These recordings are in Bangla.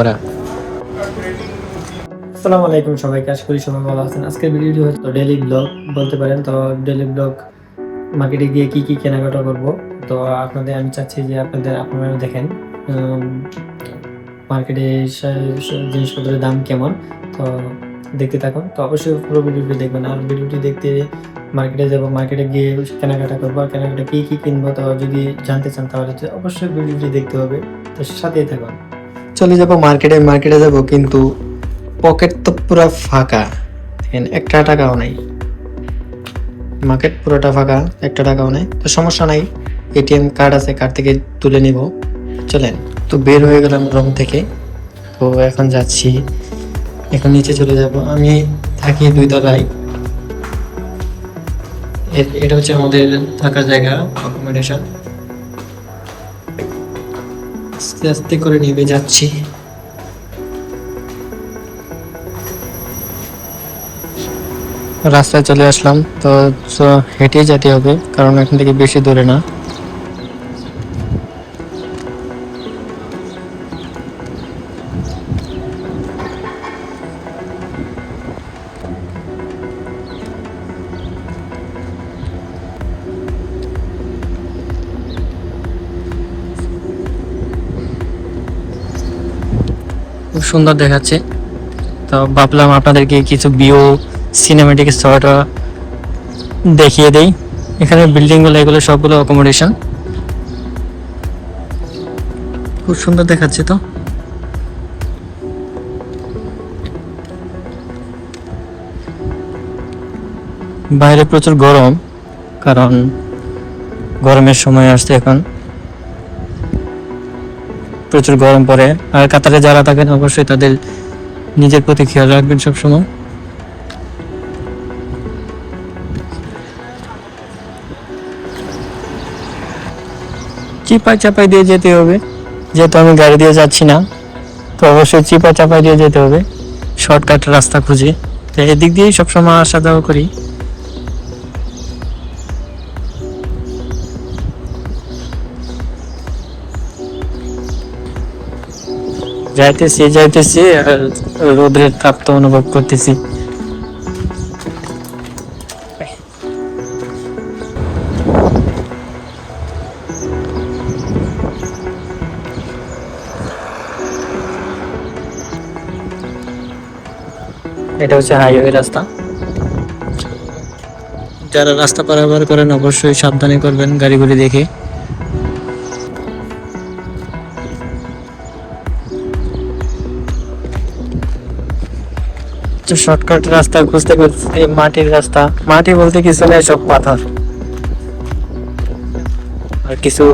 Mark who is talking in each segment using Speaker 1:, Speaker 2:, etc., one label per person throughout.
Speaker 1: ওরা
Speaker 2: আসসালামু আলাইকুম সবাইকে, আশা করি সবাই ভালো আছেন। আজকের ভিডিওটি হচ্ছে ডেইলি ব্লগ বলতে পারেন। তো ডেইলি ব্লগ মার্কেটে গিয়ে কি কি কেনাকাটা করব, তো আমি চাচ্ছি যে আপনারা দেখেন মার্কেটে জিনিসপত্রের দাম কেমন। তো দেখতে থাকুন, তো অবশ্যই পুরো ভিডিওটি দেখবেন। আর ভিডিওটি দেখতে মার্কেটে যাব, মার্কেটে গিয়ে কেনাকাটা করবো, আর কেনাকাটা কি কি কিনবো, তো যদি জানতে চান তাহলে তো অবশ্যই ভিডিওটি দেখতে হবে। তো সাথেই থাকুন। চলে যাব মার্কেটে যাব, কিন্তু পকেট তো পুরো ফাঁকা, একটা টাকাও নাই। মার্কেট পুরোটা ফাঁকা, একটা টাকাও নাই। তো সমস্যা নাই, এটিএম কার্ড আছে, কার্ড থেকে তুলে নিব। চলেন, তো বের হয়ে গেলাম রুম থেকে। তো এখন যাচ্ছি, এখন নিচে চলে যাব। আমি থাকি 2 তলায়। এটা হচ্ছে আমাদের থাকার জায়গা, অ্যাকোমোডেশন। আস্তে আস্তে করে নেমে যাচ্ছি। রাস্তায় চলে আসলাম। তো হেঁটেই যেতে হবে, কারণ এখান থেকে বেশি দূরে না। খুব সুন্দর দেখাচ্ছে, তো ভাবলাম আপনাদেরকে কিছু ভিউ সিনেমেটিক শট দেখিয়ে দেই। এখানে বিল্ডিং গুলো, এগুলো সবগুলো অ্যাকোমোডেশন। খুব সুন্দর দেখাচ্ছে। তো বাইরে প্রচুর গরম, কারণ গরমের সময় আসছে, এখন প্রচুর গরম পড়ে। আর কাতারে যারা থাকেন অবশ্যই তাদের নিজের প্রতি খেয়াল রাখবেন সবসময়। চিপাই চাপাই দিয়ে যেতে হবে, যেহেতু আমি গাড়ি দিয়ে যাচ্ছি না, তো অবশ্যই চিপা চাপাই দিয়ে যেতে হবে। শর্টকাট রাস্তা খুঁজে, তো এদিক দিয়েই সবসময় আসা যাওয়া করি। যাইতেছি আর রোদের তাপ তো অনুভব করতেছি। এটা হচ্ছে হাইওয়ে রাস্তা। যারা রাস্তা পারাপার করেন অবশ্যই সাবধানে করবেন গাড়িগুলি দেখে। শর্টকাট রাস্তা খুঁজতে খুঁজতে মাটির রাস্তা, মাটি বলতে কিছু নেই, সব পাথর। আর কিছু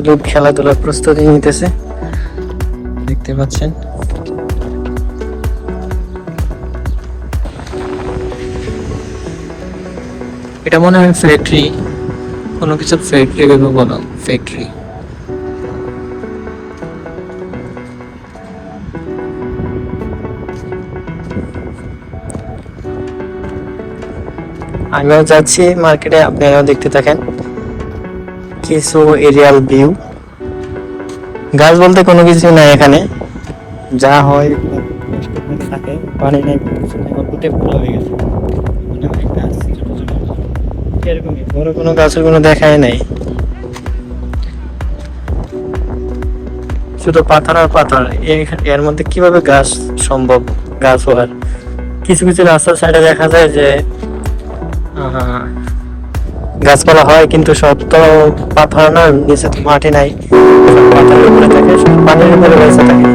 Speaker 2: লোক খেলাধুলার প্রস্তুতি নিতেছে, দেখতে পাচ্ছেন। এটা মনে হয় ফ্যাক্টরি, কোনো কিছু ফ্যাক্টরি ভেবে বলো, ফ্যাক্টরি। আমিও যাচ্ছি মার্কেটে, আপনারাও দেখতে থাকেন কিছু এরিয়াল ভিউ। গাছ বলতে কোনো কিছু নাই এখানে, যা হয় থাকে, পানি নাই, উঠে ফুল হয়ে গেছে। এরকমই বড় কোনো গাছের কোনো দেখাই নাই, শুধু পাথর আর পাথর। এর মধ্যে কিভাবে গাছ সম্ভব, গাছ হওয়ার? কিছু কিছু রাস্তার সাইডে দেখা যায় যে গাছপালা হয়, কিন্তু সব তো পাথর না, নিচে তো মাটি নাই, পাথরের উপরে থাকে, পানির উপরে বেঁচে থাকে।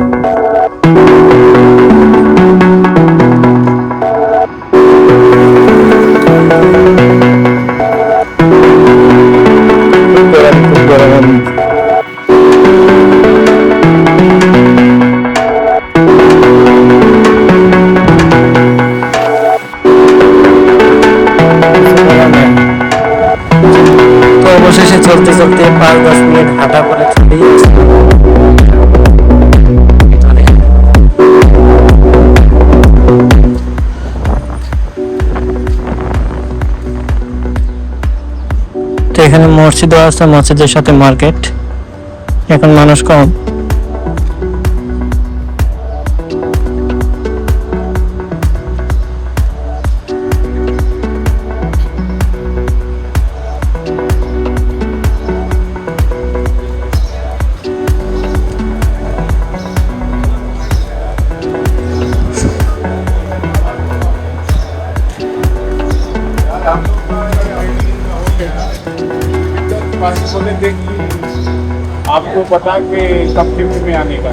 Speaker 2: খুব গরম। অবশেষে চলতে চলতে 5-10 মিনিট হাঁটা পরে চলে তো এখানে মসজিদও আছে, মসজিদের সাথে মার্কেট। এখন মানুষ কম।
Speaker 1: आपको पता कि कब शिफ्ट में आने का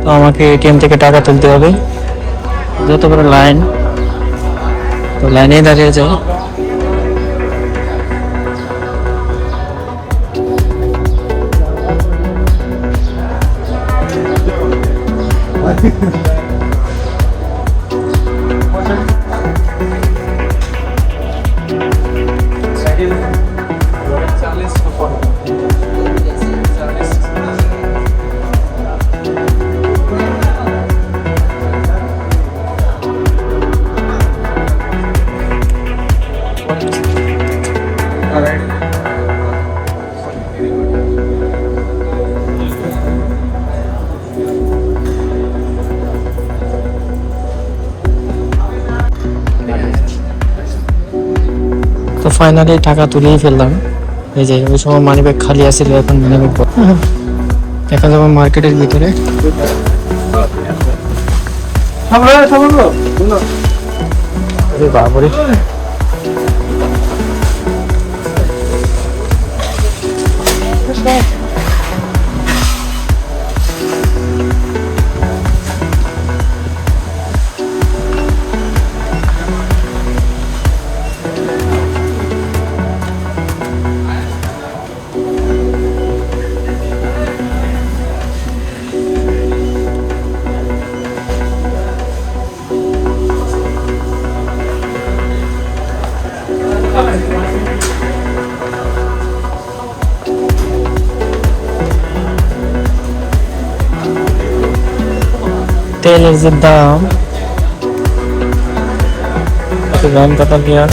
Speaker 2: তো আমাকে এটিএম থেকে টাকা তুলতে হবে, যত বড় লাইন, তো লাইনেই দাঁড়িয়ে যাই। তো ফাইনালি টাকা তুলেই ফেললাম। এই যে ওই সময় মানি ব্যাগ খালি আছিল, এখন মানি ব্যাগ দেখা যাবো মার্কেটের ভিতরে। বাবরে তেলের যে দাম, দাম কত গিয়ার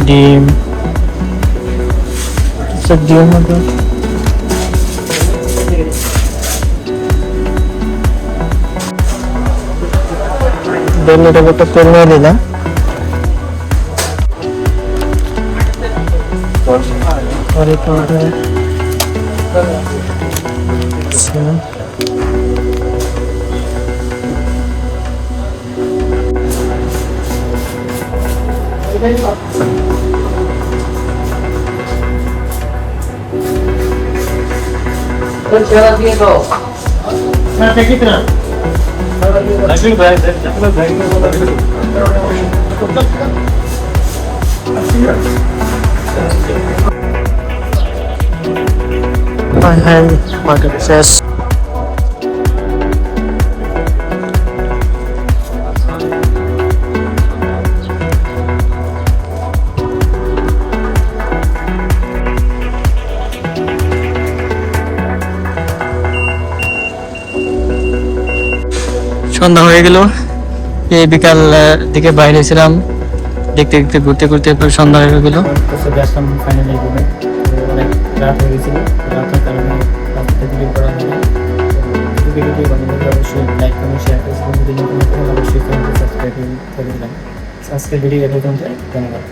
Speaker 2: ডিম, সবজির মধ্যে দেড় লিটার একটা তেল নিয়ে দিলাম। পরে market শেষ। সন্ধ্যা হয়ে গেল, এই বিকাল দিকে বাইরে ছিলাম, দেখতে দেখতে ঘুরতে ঘুরতে সন্ধ্যা হয়ে গেল। ফাইনালি অনেক রাত হয়ে গেছিল, রাতের কারণে ভিডিওটি বানানোর অবশ্যই লাইক কমেন্ট শেয়ার করে অবশ্যই চ্যানেলটি সাবস্ক্রাইব করে দিলাম। আজকের ভিডিও এ পর্যন্ত, ধন্যবাদ।